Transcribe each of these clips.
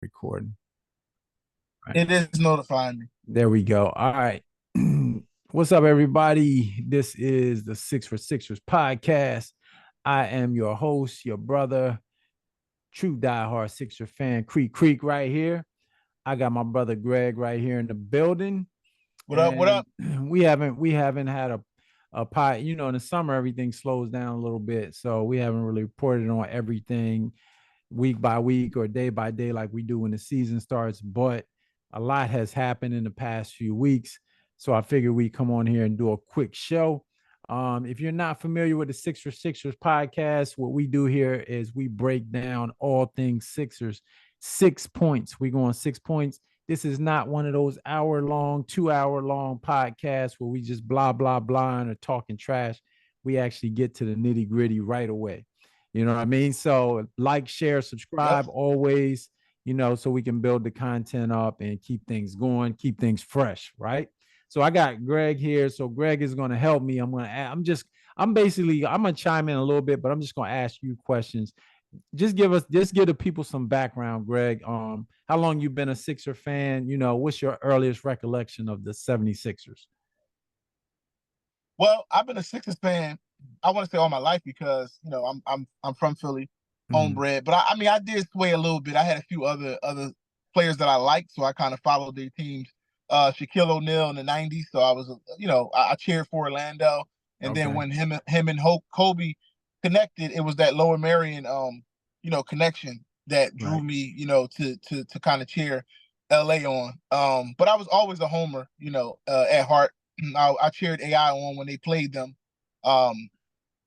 recording. Right. It is notifying me. There we go. All right. What's up, everybody? This is the Six for Sixers podcast. I am your host, your brother, true diehard Sixer fan, Creek right here. I got my brother Greg right here in the building. What up? What And up? we haven't had a pot, in the summer everything slows down a little bit. So we haven't really reported on everything week by week or day by day like we do when the season starts, but a lot has happened in the past few weeks. So I figured we come on here and do a quick show. If you're not familiar with the Six for Sixers podcast, what we do here is we break down all things Sixers. 6 points. We go on 6 points. This is not one of those hour-long, 2-hour-long podcasts where we just blah, blah, blah, and are talking trash. We actually get to the nitty-gritty right away. You know what I mean? So like, share, Yep. subscribe always, so we can build the content up and keep things going, keep things fresh, right? So I got Greg here. So Greg is going to help me. I'm gonna chime in a little bit, but I'm just gonna ask you questions. Just give the people some background, Greg. How long you been a Sixer fan? What's your earliest recollection of the 76ers? Well, I've been a Sixers fan. I want to say all my life because I'm from Philly, Mhm. homebred. But I mean I did sway a little bit. I had a few other players that I liked, so I kind of followed their teams. Shaquille O'Neal in the '90s, so I was I cheered for Orlando, and then Okay. when him and Kobe connected, it was that Lower Marion connection that drew Right. me to kind of cheer LA on. But I was always a homer, at heart. I cheered AI on when they played them. Um,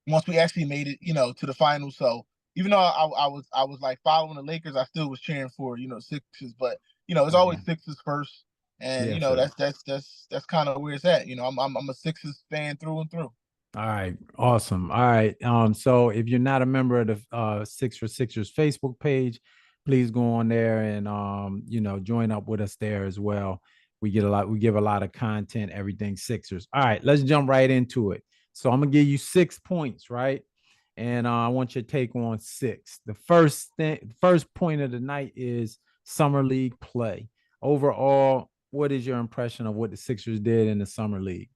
Once we actually made it, to the finals. So even though I was like following the Lakers, I still was cheering for Sixers. But it's always Okay. Sixers first, and Yes, sir. that's kind of where it's at. I'm a Sixers fan through and through. All right, awesome. All right. So if you're not a member of the Six for Sixers Facebook page, please go on there and join up with us there as well. We give a lot of content, everything Sixers. All right, let's jump right into it. So I'm gonna give you 6 points, right? And I want your take on six. First point of the night is summer league play. Overall, what is your impression of what the Sixers did in the summer league?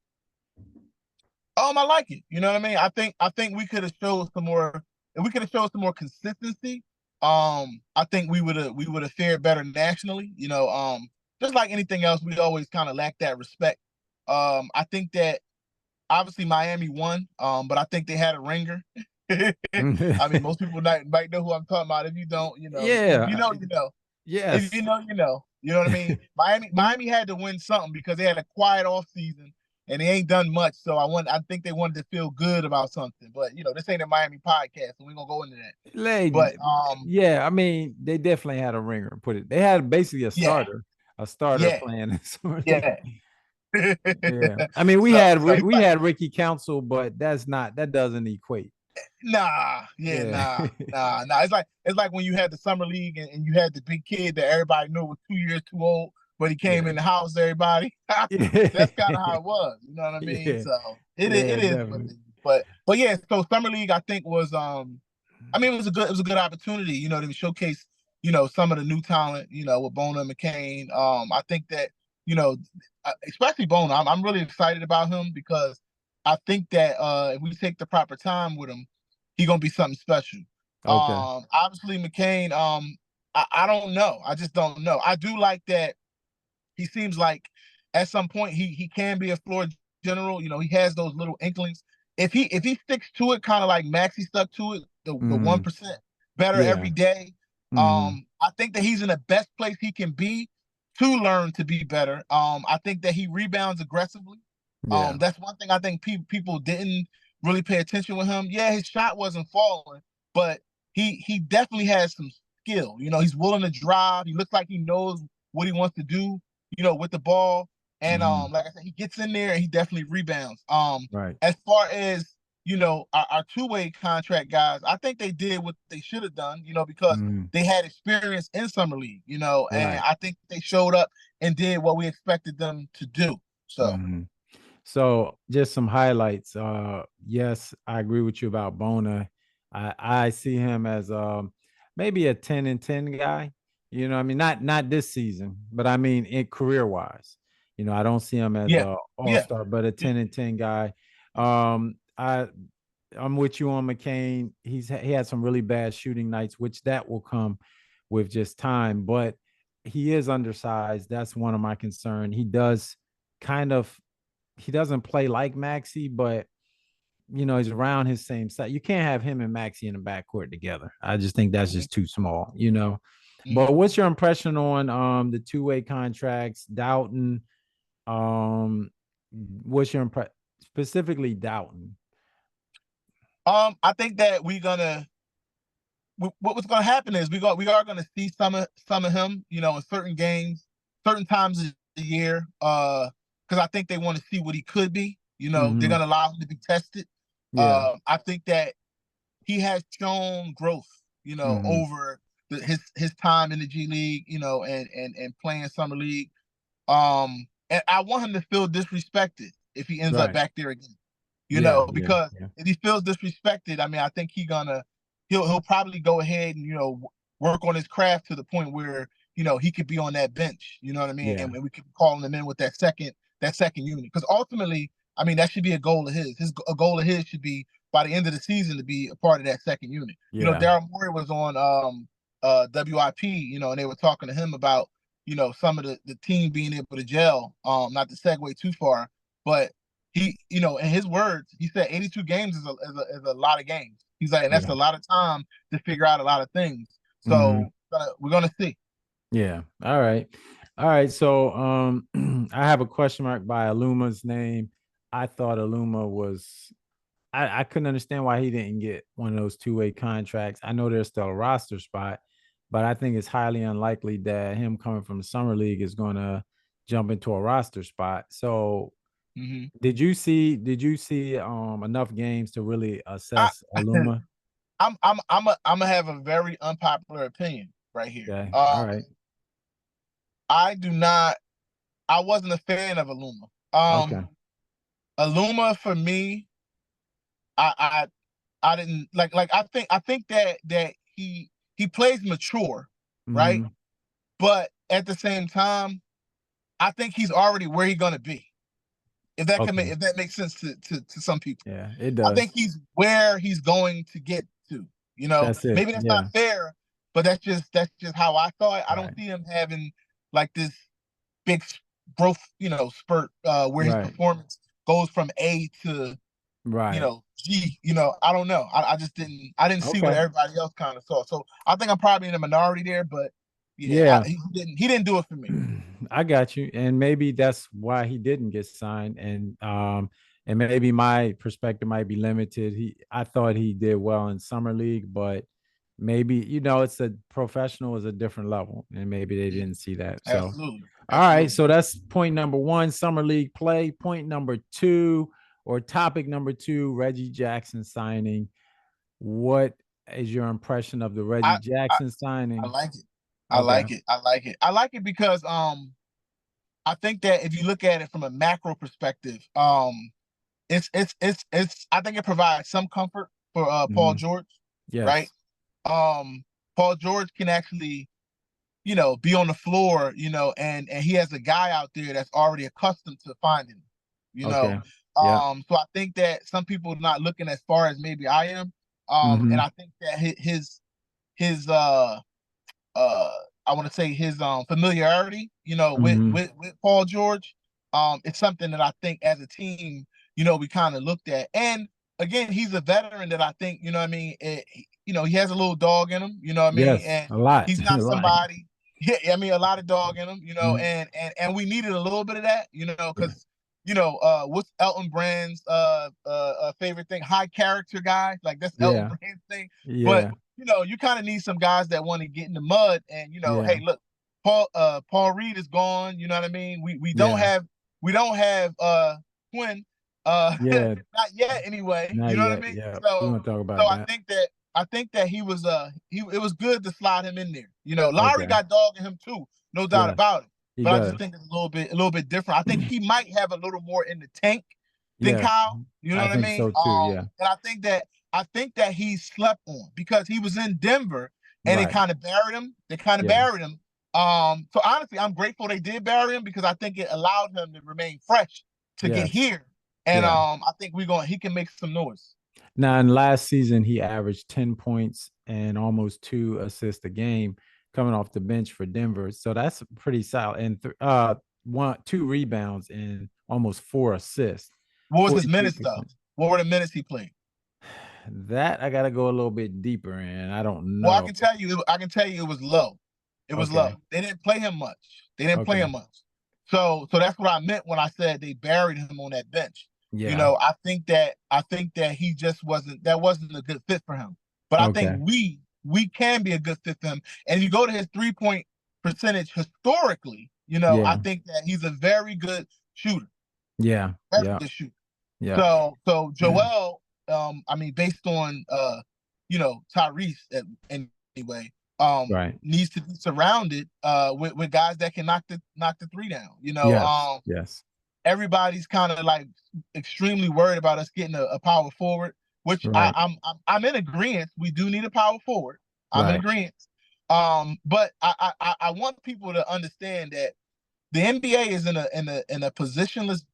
I like it. You know what I mean? I think we could have showed some more. If we could have showed some more consistency, I think we would have fared better nationally. Just like anything else, we always kind of lack that respect. I think that obviously Miami won, but I think they had a ringer. I mean, most people might know who I'm talking about. If you don't, if you Yeah. know, you know. If Yes. you know, you know. You know what I mean? Miami had to win something because they had a quiet off season and they ain't done much. So I think they wanted to feel good about something. But this ain't a Miami podcast, so we're gonna go into that. But Like, yeah, I mean, they definitely had a ringer. Put it. They had basically yeah, a starter yeah, playing in summer league. yeah. Yeah, I mean, So we had Ricky Council, but that doesn't equate. nah, yeah, Yeah. nah. It's like when you had the summer league and you had the big kid that everybody knew was 2 years too old, but he came Yeah. in the house, everybody. Yeah. That's kind of how it was. You know what I mean? Yeah. So it Yeah, is what it definitely. is. But yeah, so summer league I think was I mean it was a good opportunity, to showcase, some of the new talent, with Bona McCain. I think that, you know, especially Bona, I'm really excited about him because I think that if we take the proper time with him, he gonna be something special. Okay. Obviously McCain, I don't know. I just don't know. I do like that he seems like at some point he can be a floor general. He has those little inklings. If he sticks to it, kind of like Maxi stuck to it, the Mm, 1% better yeah. every day. Mm, I think that he's in the best place he can be to learn to be better. I think that he rebounds aggressively. yeah. That's one thing I think people didn't really pay attention with him. Yeah, his shot wasn't falling, but he definitely has some skill. He's willing to drive. He looks like he knows what he wants to do, with the ball. And Mm, like I said, he gets in there and he definitely rebounds. right. As far as our two-way contract guys, I think they did what they should have done, because Mm, they had experience in summer league, and right. I think they showed up and did what we expected them to do. So Mm. So just some highlights. Yes, I agree with you about Bona. I see him as maybe a 10 and 10 guy. You know, I mean, not this season, but I mean, in career wise, you know, I don't see him as Yeah, a all yeah. star, but a 10-10 guy. I I'm with you on McCain. He had some really bad shooting nights, which that will come with just time, but he is undersized. That's one of my concern. He does kind of he doesn't play like Maxi, but you know, he's around his same size. You can't have him and Maxi in the backcourt together. I just think that's Mhm, just too small, you know. But mhm. what's your impression on the two-way contracts, Doughton? Um, what's your impression specifically Doughton? I think that what was gonna happen is we are gonna see some of him, you know, in certain games, certain times of the year. Because I think they want to see what he could be. You know, they're Mm-hmm. gonna allow him to be tested. Yeah. I think that he has shown growth, you know, Mm-hmm. over his time in the G League, you know, and playing summer league. And I want him to feel disrespected if he ends up Right. back there again, you Yeah. know, Yeah. because Yeah. if he feels disrespected, I mean, I think he'll probably go ahead and work on his craft to the point where he could be on that bench. You know what I mean? Yeah. And we could be calling him in with that second unit because ultimately, I mean, that should be a goal of his. A goal of his should be by the end of the season to be a part of that second unit. Yeah. Daryl Morey was on WIP, and they were talking to him about some of the team being able to gel. Not to segue too far, but he, in his words, he said 82 games is a lot of games. He's like, and that's Yeah. a lot of time to figure out a lot of things. Mm-hmm. So we're gonna see. Yeah. All right. All right. So I have a question mark by Aluma's name. I thought Aluma was I couldn't understand why he didn't get one of those two-way contracts. I know there's still a roster spot, but I think it's highly unlikely that him coming from the summer league is gonna jump into a roster spot. So Hmm. did you see enough games to really I, assess Aluma? I'm gonna have a very unpopular opinion right here. Okay. All right. I do not. I wasn't a fan of Aluma. Okay. Aluma for me, I I didn't like. I think that he plays mature, right? Mm-hmm. But at the same time, I think he's already where he's gonna be. Okay. If that makes sense to some people. Yeah, it I think does. he's where he's going to get to. That's it. Maybe that's not Yeah. fair, but that's just how I thought. I don't Right. see him having like this big growth, spurt where his Right. performance goes from A to Right. G. I don't know. I just didn't see what Okay. everybody else kind of saw. So I think I'm probably in the minority there, but yeah, Yeah. he didn't do it for me. I got you. And maybe that's why he didn't get signed. And maybe my perspective might be limited. I thought he did well in summer league, but maybe, it's a professional is a different level. And maybe they Mhm. didn't see that. So Absolutely, all right. absolutely. So that's point number one, summer league play. Point number two, or topic number two, Reggie Jackson signing. What is your impression of the Reggie I I, Jackson I signing? like it. I Okay. like it. I like it. I like it because I think that if you look at it from a macro perspective, it's I think it provides some comfort for Paul Hmm. George, right? Yes. Um, Paul George can actually, be on the floor, and he has a guy out there that's already accustomed to finding him, you know. Okay. Yeah. So I think that some people are not looking as far as maybe I am. And Hmm. I think that his uh I want to say his familiarity, with Hmm. with Paul George, it's something that I think as a team, we kind of looked at. And again, he's a veteran that I think, what I mean, he has a little dog in him, what I mean, Yes. and A lot. he's A not lot. somebody. Yeah, I mean, a lot of dog in him, Mhm. and we needed a little bit of that, Yeah. because what's Elton Brand's favorite thing? High character guy, like that's Elton Yeah. Brand's thing. But Yeah. you kind of need some guys that want to get in the mud and Yeah. hey, look, Paul Reed is gone, you know what I mean? Yeah. We don't have Quinn Yeah. not yet anyway, Not you know what I yet. mean? Yeah. We're So gonna talk so about I that. think that he it was good to slide him in there. Lowry Okay. got dog in him too, no doubt Yes. about it. He But I just does. think it's a little bit different. I think he might have a little more in the tank than Yes. Kyle. You know I what I think mean? so too. Yeah. And I think that he slept on because he was in Denver and they Right. kind of buried him. They kind of Yeah. buried him. So honestly, I'm grateful they did bury him because I think it allowed him to remain fresh to get Yes. here. And Yeah. I think he can make some noise. Now, in last season, he averaged 10 points and almost 2 assists a game coming off the bench for Denver. So that's pretty solid. And 2 rebounds and almost 4 assists, What was his minutes though? 43%. What were the minutes he played? That I got to go a little bit deeper in. I don't Well, know. I can tell you it was low. It was low. Okay. They didn't play him much. They didn't play Okay. him much. So that's what I meant when I said they buried him on that bench. Yeah. I think that he just wasn't a good fit for him. But I think Okay. we can be a good fit for him. And if you go to his 3-point percentage historically, I Yeah. think that he's a very good shooter. Yeah. Very Yeah. good shooter. Yeah. So Joel, I mean, based on Tyrese anyway, Right. needs to be surrounded with guys that can knock the three down. Yes. Yes. Everybody's kind of like extremely worried about us getting a power forward, which Right. I'm in agreement. We do need a power forward. I'm in Right. agreement. But I want people to understand that the NBA is in a positionless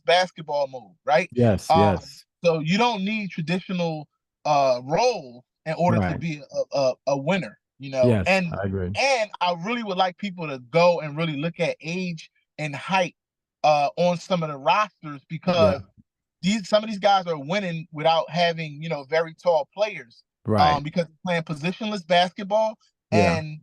basketball mode, right? Yes. Um, Yes. so you don't need traditional roles in order to Right. be a winner, Yes. and I agree. I really would like people to go and really look at age and height on some of the rosters Yeah. because some of these guys are winning without having very tall players Right. because they're playing positionless basketball Yeah. and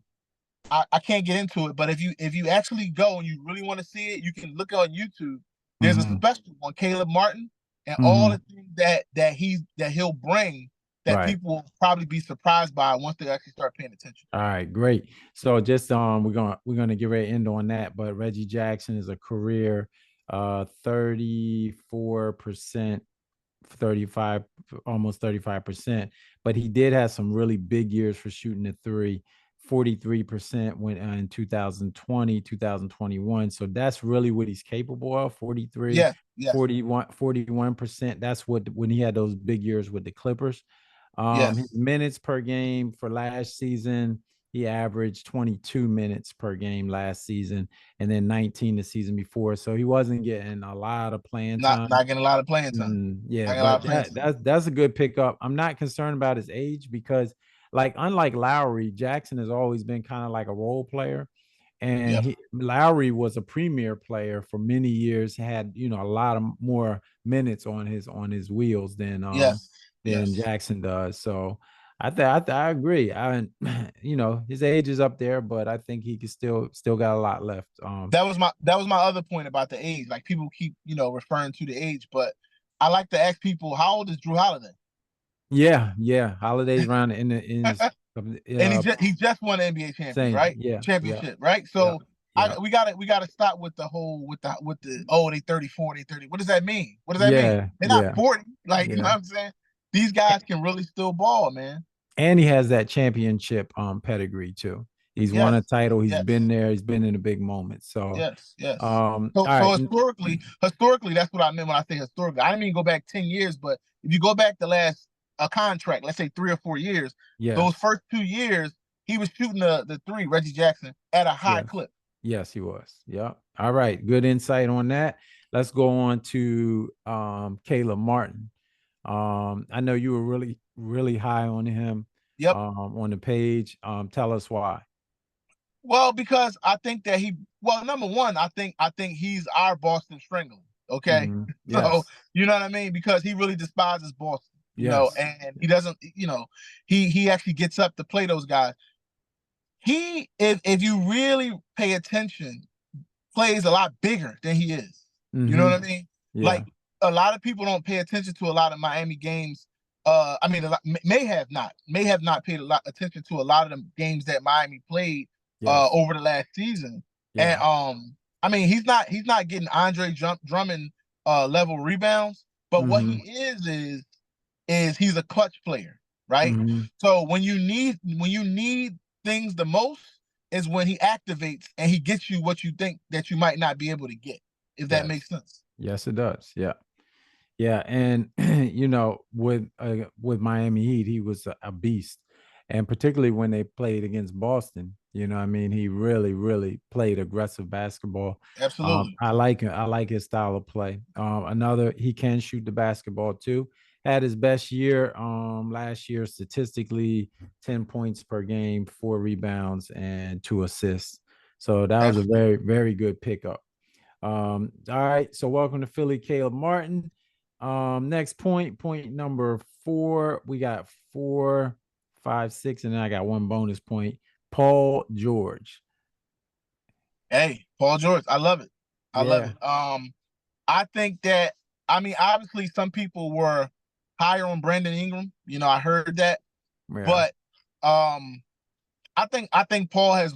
I can't get into it, but if you actually go and you really want to see it, you can look on YouTube. There's a Mm-hmm. special on Caleb Martin and all Mm-hmm. the things that he'll bring that Right. people will probably be surprised by once they actually start paying attention. All right, great. So just we're gonna get ready to end on that, but Reggie Jackson is a career 34%, 35, almost 35%. But he did have some really big years for shooting the three. 43% went in 2020, 2021. So that's really what he's capable of. 43, Yes, yes, 41%. That's what when he had those big years with the Clippers. His yes. minutes per game for last season, he averaged 22 minutes per game last season, and then 19 the season before. So he wasn't getting a lot of playing time. Not getting a lot of playing time. Yeah, Not getting a lot but of playing time. that's a good pickup. I'm not concerned about his age because, like, unlike Lowry, Jackson has always been kind of like a role player, and Yep. Lowry was a premier player for many years. Had a lot of more minutes on his wheels Yes. than Yes. Jackson does. So I agree. His age is up there, but I think he can still got a lot left. That was my other point about the age. Like people keep referring to the age, but I like to ask people, how old is Drew Holiday? Yeah, yeah. Holidays around in his And he just won the NBA champions, same. right? Yeah, yeah, Championship, right? yeah, So yeah, we gotta stop with the whole with the they 34, they 30. What does that mean? What does that mean? yeah, They're not yeah, 40. Like, you know yeah. what I'm saying? These guys can really still ball, man. And he has that championship pedigree too. He's won Yes, a title. He's yes, been there. He's been in a big moment. So, yes, yes. So all so right, historically, that's what I meant when I say historically. I didn't mean go back 10 years, but if you go back the last a contract, let's say 3 or 4 years, those yes, first 2 years, he was shooting the three, Reggie Jackson, at a high yes, clip. yes, he was. Yeah. All right, good insight on that. Let's go on to Caleb Martin. I know you were really, really high on him Yep. on the page. Tell us why. Well, because I think that number one, I think he's our Boston Strangler. Okay, so Yes, you know what I mean because he really despises Boston. yes, And he doesn't. He actually gets up to play those guys. If you really pay attention, plays a lot bigger than he is. You know what I mean? yeah, Like a lot of people don't pay attention to a lot of Miami games. I mean, a lot, may have not paid a lot attention to a lot of the games that Miami played yes, over the last season. And yeah, I mean, he's not getting Andre Drummond level rebounds, but what he mm-hmm, is he's a clutch player, right? mm-hmm, So when you need things the most is when he activates and he gets you what you think that you might not be able to get, if that yes, makes sense. yes, it does. Yeah, yeah, and with Miami Heat, he was a beast, and particularly when they played against Boston. You know, what I mean, he really, really played aggressive basketball. Absolutely. I like him. I like his style of play. Another, he can shoot the basketball too. Had his best year last year statistically, 10 points per game, 4 rebounds, and 2 assists. So that was a Absolutely. very, very good pickup. All right. So welcome to Philly, Caleb Martin. Next point number 4. We got 4, 5, 6, and then I got one bonus point. Paul George. Hey, Paul George, I love it. I love Yeah. it. I think that, I mean, obviously some people were higher on Brandon Ingram. You know, I heard that, Yeah. but um, I think Paul has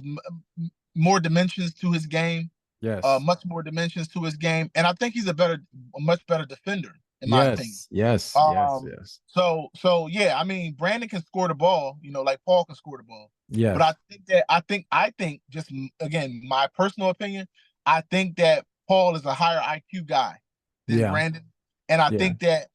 more dimensions to his game, Yes. much more dimensions to his game, and I think he's a much better defender, in my opinion. Yes. Yes. Yes. Um, Yes. so yeah, I mean, Brandon can score the ball, you know, like Paul can score the ball. But Yes. I think just again, my personal opinion, I think that Paul is a higher IQ guy than Yeah. Brandon, and I Yeah. think that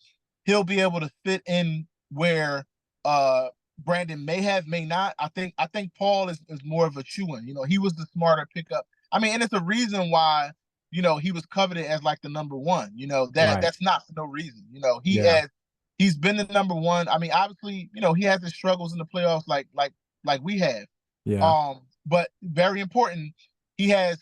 he'll be able to fit in where uh Brandon may not. I think Paul is more of a shoe-in. You know, he was the smarter pickup. I mean, and it's a reason why, you know, he was coveted as like the number one. You know, Right. that's not for no reason. You know, Yeah. he's been the number one. I mean, obviously, you know, he has his struggles in the playoffs like we have. Yeah. But very important, he has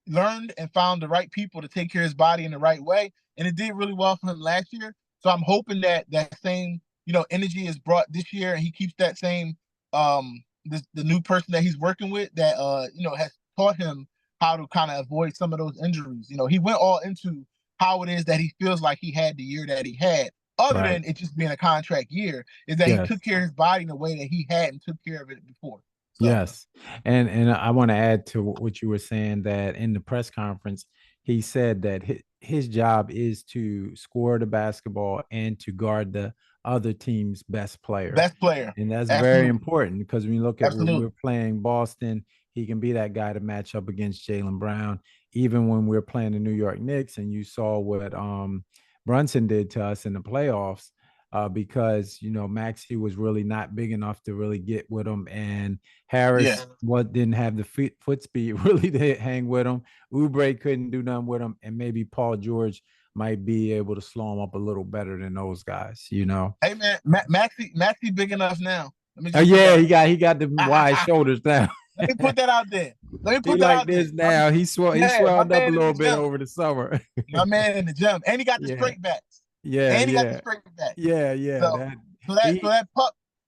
learned and found the right people to take care of his body in the right way, and it did really well for him last year. So I'm hoping that that same, you know, energy is brought this year, and he keeps that same the new person that he's working with that you know, has taught him how to kind of avoid some of those injuries. You know, he went all into how it is that he feels like he had the year that he had. Other Right. than it just being a contract year, is that he Yes. took care of his body in a way that he hadn't took care of it before. So Yes. And I want to add to what you were saying that in the press conference, he said that his job is to score the basketball and to guard the other team's best player. best player, And that's very absolutely, important because when you look at when we're absolutely, playing Boston, he can be that guy to match up against Jaylen Brown. Even when we're playing the New York Knicks, and you saw what Brunson did to us in the playoffs, because you know Maxey was really not big enough to really get with him, and yeah. Harris what didn't have the foot speed really to hang with him. Oubre couldn't do nothing with him, and maybe Paul George might be able to slow him up a little better than those guys. You know. Hey man, Maxie big enough now. Let me Oh just put yeah, that out he got the wide there. shoulders now. Let me put that out there. Let me He put that like out there. this now. He Yeah, my swelled up a man in the little bit gym. over the summer. My man in the gym, and he got the Yeah, straight backs. yeah, And he got the yeah, straight backs. yeah, yeah. So That so that so he.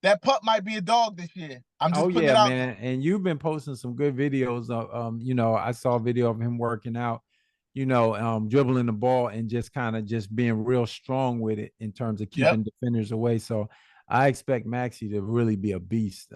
that pup might be a dog this year. I'm Oh just putting it yeah, out there. man. And you've been posting some good videos of you know, I saw a video of him working out, you know, dribbling the ball and just kind of just being real strong with it in terms of Yep. keeping defenders away. So I expect Maxi to really be a beast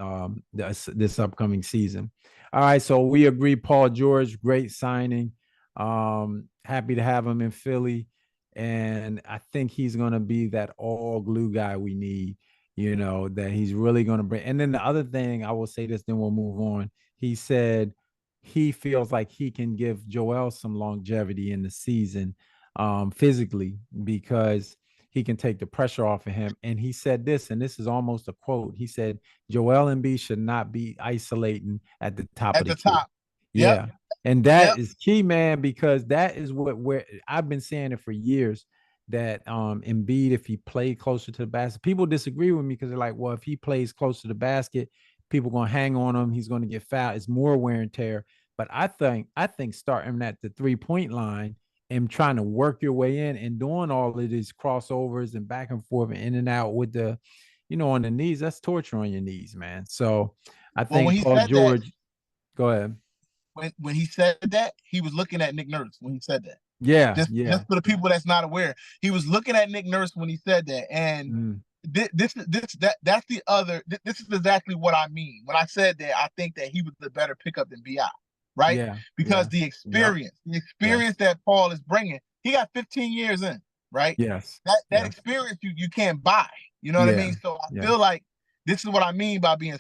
this upcoming season. All right, so we agree Paul George, great signing. Happy to have him in Philly. And I think he's gonna be that all glue guy we need, you know, that he's really going to bring. And then the other thing, I will say this, then we'll move on. He said he feels like he can give Joel some longevity in the season physically because he can take the pressure off of him. And he said this, and this is almost a quote. He said, Joel Embiid should not be isolating at the top of At the the key. top. Yep. Yeah. And that Yep. is key, man, because that is what where I've been saying it for years that Embiid, if he played closer to the basket, people disagree with me because they're like, well, if he plays close to the basket, people gonna hang on him. He's gonna get fouled. It's more wear and tear. But I think starting at the 3-point line and trying to work your way in and doing all of these crossovers and back and forth and in and out with the, you know, on the knees, that's torture on your knees, man. So I Well, when think he Paul said that, George, go ahead. when he said that, he was looking at Nick Nurse when he said that. Yeah, Just yeah. for the people that's not aware, he was looking at Nick Nurse when he said that, and Mm, that's the other. This is exactly what I mean when I said that. I think that he was the better pickup than Bi, right? yeah, Because yeah. Yep. the Yes. experience that Paul is bringing, he got 15 years in, right? Yes. That Yes. experience you can't buy. You know what I Yeah. mean? So I Yeah. feel like this is what I mean by being a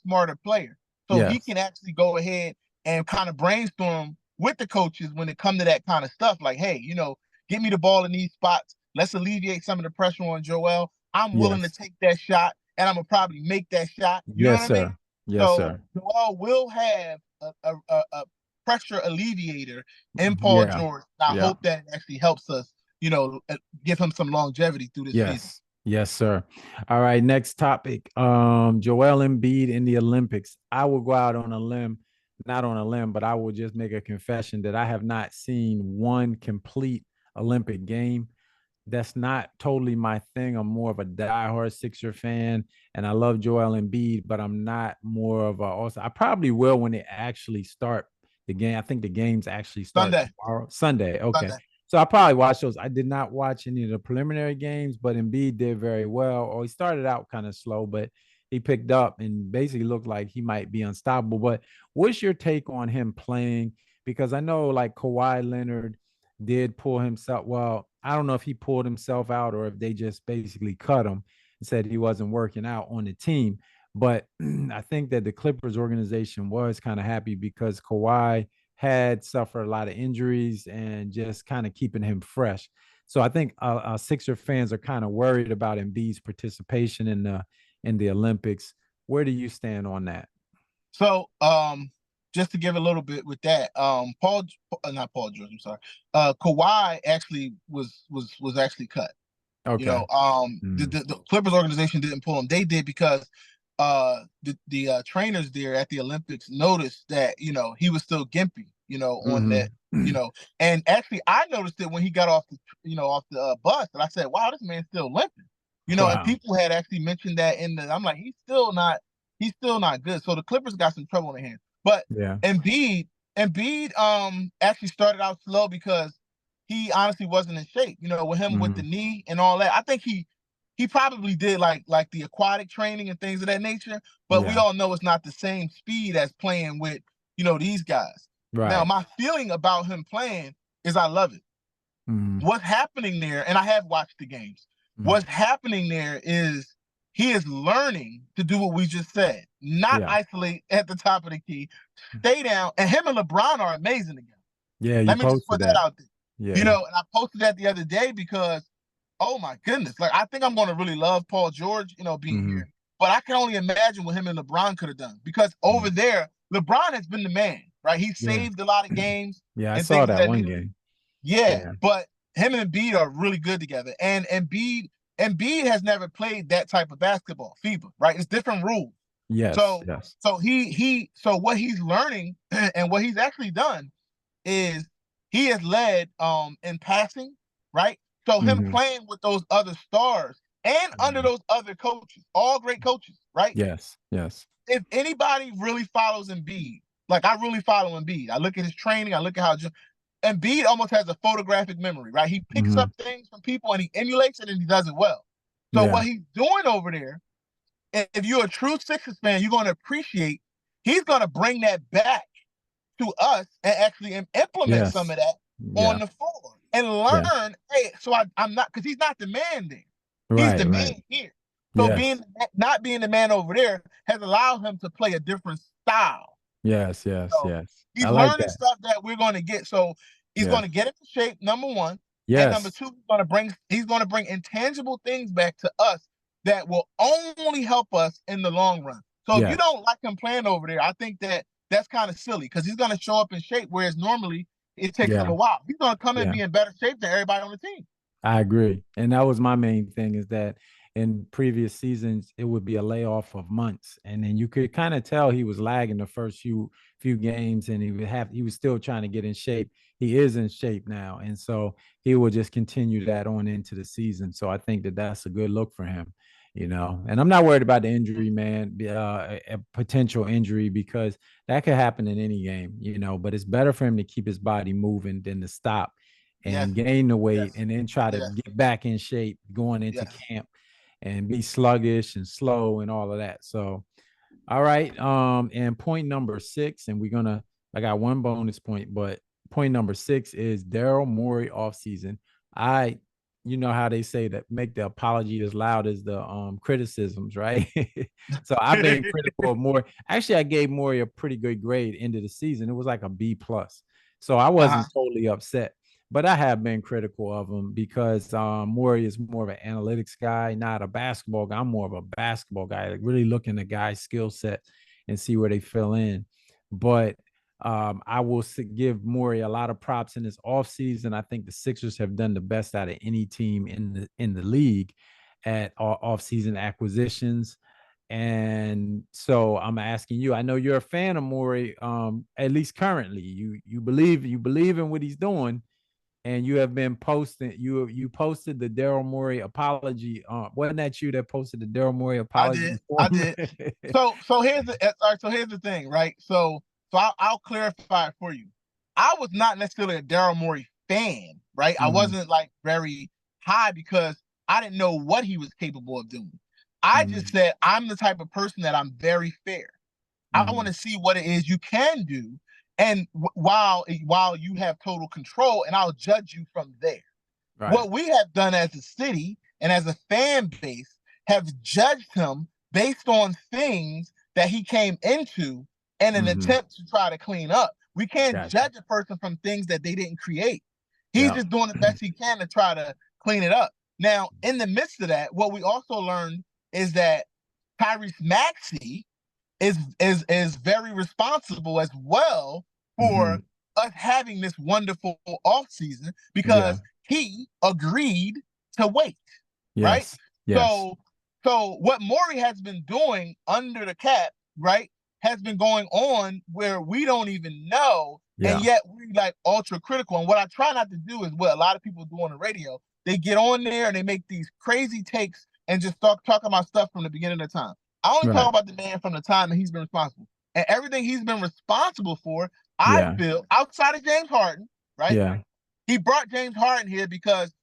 smarter player. So he Yes. can actually go ahead and kind of brainstorm with the coaches when it come to that kind of stuff. Like, hey, you know, get me the ball in these spots. Let's alleviate some of the pressure on Joel. I'm willing to Yes. take that shot. and I'm gonna probably make that shot. You know what Yes, I mean? sir. Yes, So sir. Joel will have a pressure alleviator in Paul Yeah. George. I Yeah. hope that actually helps us, give him some longevity through this season. Yes. Yes, sir. All right. Next topic. Joel Embiid in the Olympics. I will go out on a limb, not on a limb, but I will just make a confession that I have not seen one complete Olympic game. That's not totally my thing. I'm more of a diehard Sixer fan, and I love Joel Embiid, but I'm not more of a. Also, I probably will when they actually start the game. I think the games actually start Sunday, tomorrow, Sunday. Okay, Sunday. so I probably watch those. I did not watch any of the preliminary games, but Embiid did very well. Or he started out kind of slow, but he picked up and basically looked like he might be unstoppable. But what's your take on him playing? Because I know like Kawhi Leonard did pull himself. Well, I don't know if he pulled himself out or if they just basically cut him and said he wasn't working out on the team. But I think that the Clippers organization was kind of happy because Kawhi had suffered a lot of injuries and just kind of keeping him fresh. So I think Sixer fans are kind of worried about Embiid's participation in the Olympics. Where do you stand on that? So, just to give a little bit with that, not Paul George, I'm sorry. Kawhi actually was actually cut. Okay. Mm. The Clippers organization didn't pull him. They did because the trainers there at the Olympics noticed that he was still gimpy, on that, Mm-hmm. and actually I noticed it when he got off the bus, and I said, "Wow, this man's still limping," and Wow. people had actually mentioned that I'm like, he's still not good. So the Clippers got some trouble in their hands, but Yeah. Embiid actually started out slow because he honestly wasn't in shape. With him with the Mm-hmm. knee and all that. I think he probably did like the aquatic training and things of that nature, but we Yeah. all know it's not the same speed as playing with, these guys. Now, Right. my feeling about him playing is I love it. Mm-hmm. What's happening there, and I have watched the games, what's happening there is he is learning to do what we just said, not Yeah. isolate at the top of the key, stay down, and him and LeBron are amazing together. Yeah, you Let me just posted put that that. out there. Yeah. And I posted that the other day because, oh my goodness, like I think I'm going to really love Paul George, being Mm-hmm. here. But I can only imagine what him and LeBron could have done because over there, LeBron has been the man, right? He Yeah. saved a lot of games Yeah, I and saw things of that that one nature. game. Yeah, Yeah. but him and Embiid are really good together. And Embiid has never played that type of basketball, FIBA, right? It's different rules. Yes. So Yes. so what he's learning and what he's actually done is he has led in passing, right? So him Mm-hmm. playing with those other stars and under those other coaches, all great coaches, right? Yes. Yes. If anybody really follows Embiid, like I really follow Embiid, I look at his training, I look at how Embiid almost has a photographic memory, right? He picks Mm-hmm. up things from people and he emulates it and he does it well. So Yeah. what he's doing over there, if you're a true Sixers fan, you're going to appreciate he's going to bring that back to us and actually implement some Yes. of that on Yeah. the floor and Yeah. learn. Hey, so I'm not because he's not the man there. He's Right. the Right. man here. So Yes. not being the man over there has allowed him to play a different style. Yes. Yes. So Yes. he's I like learning that. stuff that we're going to get. So he's going Yes. to get into shape, number one. And number Yes. two, he's going to bring intangible things back to us that will only help us in the long run. So if you Yes. don't like him playing over there, I think that's kind of silly because he's going to show up in shape, whereas normally it takes him Yeah. a while. He's going to come and Yeah. be in better shape than everybody on the team. I agree. And that was my main thing is that in previous seasons it would be a layoff of months. And then you could kind of tell he was lagging the first few games and he was still trying to get in shape. He is in shape now. And so he will just continue that on into the season. So I think that that's a good look for him, you know. And I'm not worried about the injury, man, a potential injury because that could happen in any game, you know, but it's better for him to keep his body moving than to stop Yes, and gain the weight yes, and then try to yes, get back in shape going into yes. camp and be sluggish and slow and all of that. So, all right. And point number six, and I got one bonus point, but point number six is Daryl Morey off season. I, you know how they say that make the apology as loud as the criticisms, right? So I've been critical of Morey. Actually, I gave Morey a pretty good grade into the season. It was like a B plus. So I Uh-huh. wasn't totally upset. but I have been critical of him because Morey is more of an analytics guy, not a basketball guy. I'm more of a basketball guy, like really looking at guys' skill set and see where they fill in. But I will give Morey a lot of props in this offseason. I think the Sixers have done the best out of any team in the league at offseason acquisitions. And so I'm asking you, I know you're a fan of Morey, at least currently. You believe in what he's doing, and you have been posting. You posted the Daryl Morey apology. Wasn't that you that posted the Daryl Morey apology? I did. So here's the thing, right? So I'll clarify it for you. I was not necessarily a Daryl Morey fan, right? I Mhm, wasn't like very high because I didn't know what he was capable of doing. I just mhm, said I'm the type of person that I'm very fair. I want mhm. to see what it is you can do, and while you have total control, and I'll judge you from there. Right. What we have done as a city and as a fan base have judged him based on things that he came into in an Mhm. attempt to try to clean up. We can't Gotcha. judge a person from things that they didn't create. He's Yeah. just doing the best he can to try to clean it up. Now, in the midst of that, what we also learned is that Tyrese Maxey is very responsible as well for Mhm. us having this wonderful off season Yeah. because he agreed to wait, right? Yes. Yes. So so what Maury has been doing under the cap, right, has been going on where we don't even know, and Yeah. yet we like ultra critical. And what I try not to do is what a lot of people do on the radio. They get on there and they make these crazy takes and just talk about stuff from the beginning of the time. I only talk Right. about the man from the time that he's been responsible. And everything he's been responsible for, I Yeah. feel, outside of James Harden, right? Yeah. He brought James Harden here because,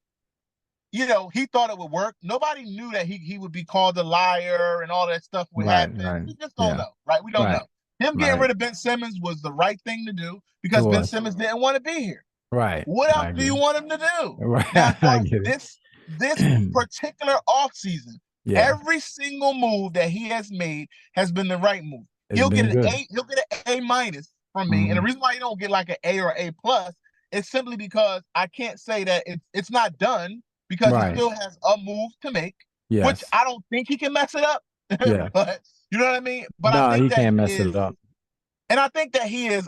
he thought it would work. Nobody knew that he would be called a liar and all that stuff would Right. happen. Right. We just don't Yeah. know, right? We don't Right. know. Him getting Right. rid of Ben Simmons was the right thing to do It because Ben was. Simmons didn't want to be here. Right. What else I do get you it. want him to do? Now, as Right. far I as get this it. particular offseason, Yeah. every single move that he has made has been the right move. It's been good. He'll get an A minus from me. And the Mhm. reason why you don't get like an A or A plus is simply because I can't say that it's not done because he Right. still has a move to make, which Yes. I don't think he can mess it up. Yeah. But you know what I mean? But I No, think he that can't he mess it is, up. and I think that he is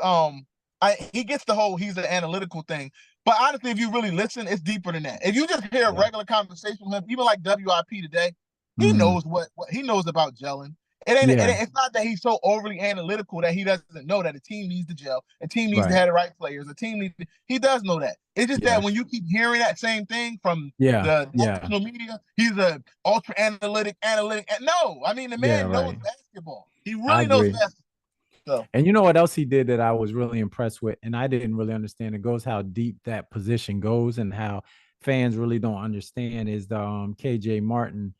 he gets the whole he's an analytical thing. But honestly, if you really listen, it's deeper than that. If you just hear a Yeah. regular conversation with him, even like WIP today, he Mhm. knows what he knows about gelling. Yeah. It's not that he's so overly analytical that he doesn't know that a team needs to gel, a team needs to Right. have the right players, he does know that. It's just that Yes. when you keep hearing that same thing from Yeah. the Yeah. national media, he's a ultra analytic. And no, I mean the Yeah. man knows Right. basketball. He I really knows agree. basketball. So And you know what else he did that I was really impressed with, and I didn't really understand. It goes how deep that position goes, and how fans really don't understand is the KJ Martin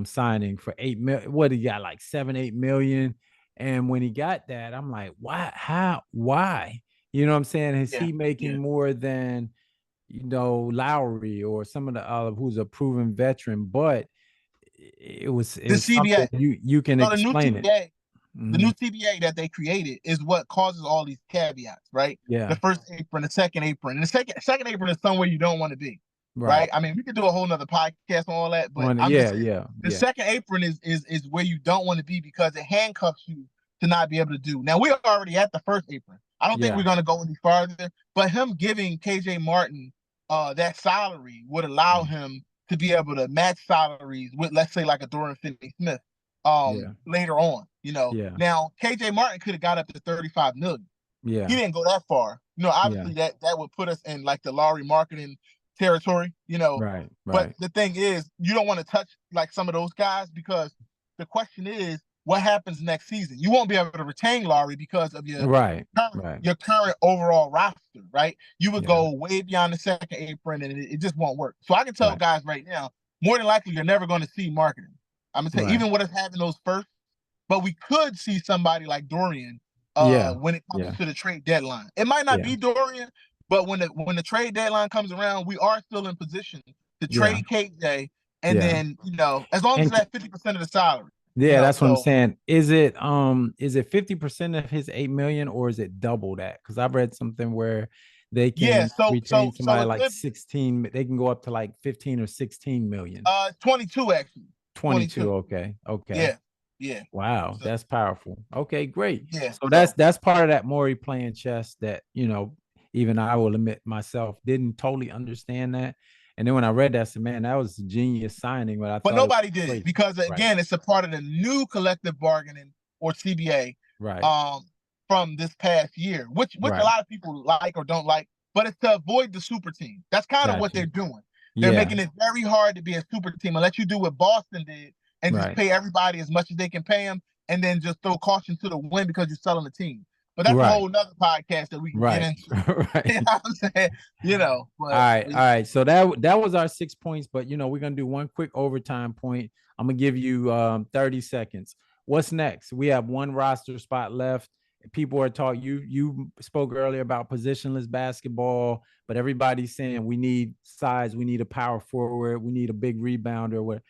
signing for 8 million. What he got, like 7, 8 million. And when he got that, I'm like, why? How? Why? You know what I'm saying? Is yeah, he making yeah. more than Lowry or some of the who's a proven veteran? But it The was something CBA, you can so the new explain it. CBA, the Mhm. new CBA that they created is what causes all these caveats, right? The Yeah. first apron, the second apron, and the second apron is somewhere you don't want to be, right? Right. I mean, we could do a whole nother podcast on all that, but On I'm just yeah, saying yeah, the yeah, second apron is where you don't want to be because it handcuffs you to not be able to do. Now we're already at the first apron. I don't think we're yeah, going to go any farther, but him giving KJ Martin that salary would allow mm, him to be able to match salaries with, let's say, like a Dorian Finney-Smith yeah, later on. yeah, Now KJ Martin could have got up to 35 million. He yeah, didn't go that far. yeah. Obviously that would put us in like the Lowry marketing territory. Right, But right, the thing is, you don't want to touch like some of those guys because the question is what happens next season. You won't be able to retain Lowry because of right, right. your current overall roster, right? You would Yeah, go way beyond the second apron and it just won't work. So I can tell right, guys right now, more than likely you're never going to see marketing. I'm gonna say right. even with us having those first, but we could see somebody like Dorian Yeah, when it comes yeah, to the trade deadline. It might not yeah, be Dorian, but when the trade deadline comes around, we are still in position to yeah, trade KJ, and yeah. then as long as And it's at 50% of the salary, that's what I'm so saying. Is it 50% of his 8 million, or is it double that? Because I've read something where they Yeah, can retain so somebody it like could 16. They can go up to like 15 or 16 million. 22 actually. 22. 22. Okay. Okay. Yeah. Yeah. Wow, So that's powerful. Okay, great. yeah. So So that's part of that Maury playing chess that, even I will admit myself didn't totally understand that. And then when I read that, I said, man, that was a genius signing, but I but thought it nobody was did crazy. because Right. again, it's a part of the new collective bargaining or CBA Right. um from this past year, which a Right. lot of people like or don't like, but it's to avoid the super team. That's kind of what Gotcha. they're doing. They're Yeah. making it very hard to be a super team and let you do what Boston did and just Right. pay everybody as much as they can pay them and then just throw caution to the wind because you're selling the team. But that's a Right. whole nother podcast that we can get Right. into. You know Right. what I'm saying? All right, But all right. So that was our 6 points, but we're gonna do one quick overtime point. I'm gonna give you 30 seconds. What's next? We have one roster spot left. People are talking. You spoke earlier about positionless basketball, but everybody's saying we need size, we need a power forward, we need a big rebounder.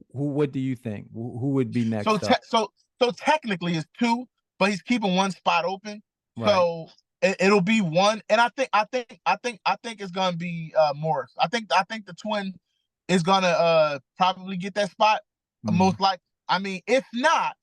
What do you think? Who would be so next te- up? so so technically it's two, but he's keeping one spot open. Right, So it'll be one, and I think it's gonna be Morris. I think the twin is gonna probably get that spot mm, most likely. I mean, if not,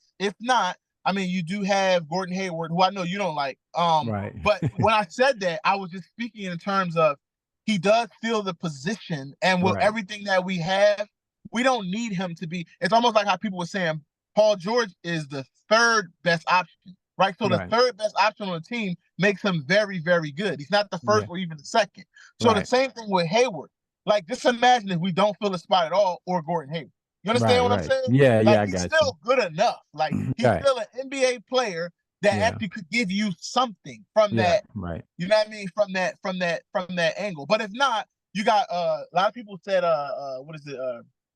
I mean you do have Gordon Hayward, who I know you don't like. right, But when I said that, I was just speaking in terms of he does fill the position, and with right, everything that we have, we don't need him to be. It's almost like how people were saying Paul George is the third best option, right? So the right. third best option on the team makes him very, very good. He's not the first Yeah, or even the second. So the right, same thing with Hayward. Like, just imagine if we don't fill a spot at all, or Gordon Hayward. You right, understand what I'm right. saying? Yeah, Like, yeah. I he's got you. still good enough. Like, he's Right. still an NBA player that Yeah, actually could give you something from yeah. that. Right. You know what I mean? From that angle. But if not, you got a lot of people said what is it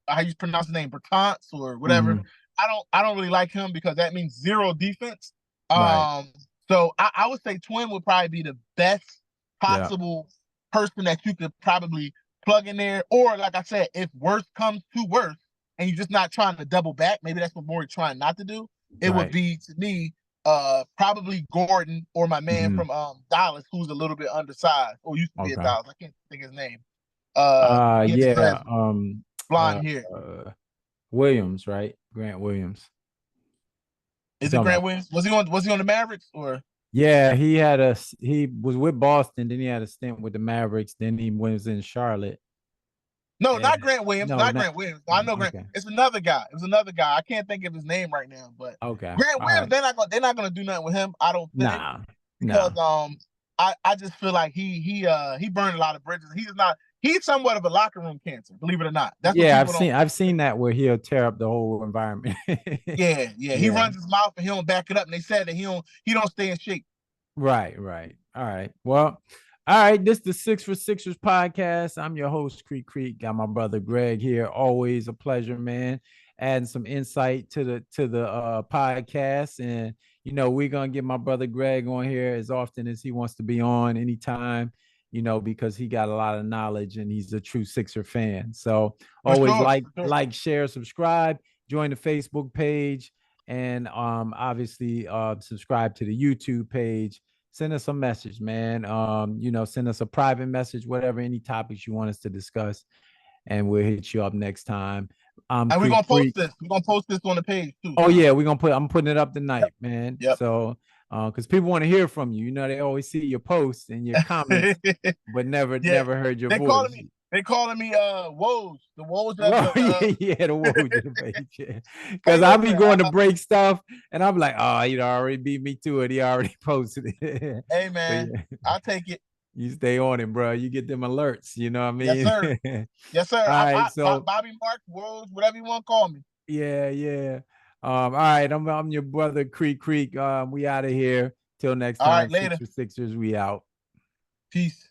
how you pronounce the name, Bertans or whatever. Hmm. I don't really like him because that means zero defense. Right. So I would say Twin would probably be the best Yeah. possible person that you could probably plug in there. Or like I said, if worse comes to worse and you're just not trying to double back, maybe that's what Maury trying not to do. It would Right. be to me probably Gordon or my man Hmm. from Dallas, who's a little bit undersized or used to be at Okay. Dallas. I can't think his name. He Yeah. has blonde hair. Williams, right? Grant Williams. You Is it talking Grant about? Williams? Was he on the Mavericks or Yeah, he was with Boston, then he had a stint with the Mavericks, then he was in Charlotte. no, And not Grant Williams, no, not not Grant Williams. Well, I know Grant. okay. It's another guy. It was another guy. I can't think of his name right now, but Okay. Grant All Williams, right. they're not gonna do nothing with him, I don't think, Nah. because Nah. I just feel like he burned a lot of bridges. He's somewhat of a locker room cancer, believe it or not. That's what Yeah, people don't I've seen that where he'll tear up the whole environment. yeah. He Yeah. runs his mouth and he don't back it up. And they said that he don't stay in shape. Right, right. All right. Well, all right. This is the Six for Sixers podcast. I'm your host, Creek. Got my brother Greg here. Always a pleasure, man. Adding some insight to the podcast. And we're gonna get my brother Greg on here as often as he wants to be on anytime, because he got a lot of knowledge and he's a true Sixer fan. So For always sure. For sure. share, subscribe, join the Facebook page, and obviously subscribe to the YouTube page. Send us a message, man. Send us a private message, whatever, any topics you want us to discuss, and we'll hit you up next time. And we're Creek gonna post Creek. this. We're gonna post this on the page too. Oh So yeah, I'm putting it up tonight, man. yep. So because people want to hear from you. They always see your posts and your comments, but never Yeah. never heard your They calling voice. me they calling me Woj. The Woj of Oh the yeah, the Woj debate. Yeah. Hey, Because I be listen, going to break stuff, and I'm like, oh, he already beat me to it. He already posted it. hey So man, yeah, I'll take it. you stay on it, bro. You get them alerts. You know what I Yes, mean? sir. Yes, sir. All right. So Bobby Mark, Woj, whatever you want to call me. yeah, yeah. All right. I'm your brother Creek. We out of here. Till next All time. right, Six later. for Sixers. We out. Peace.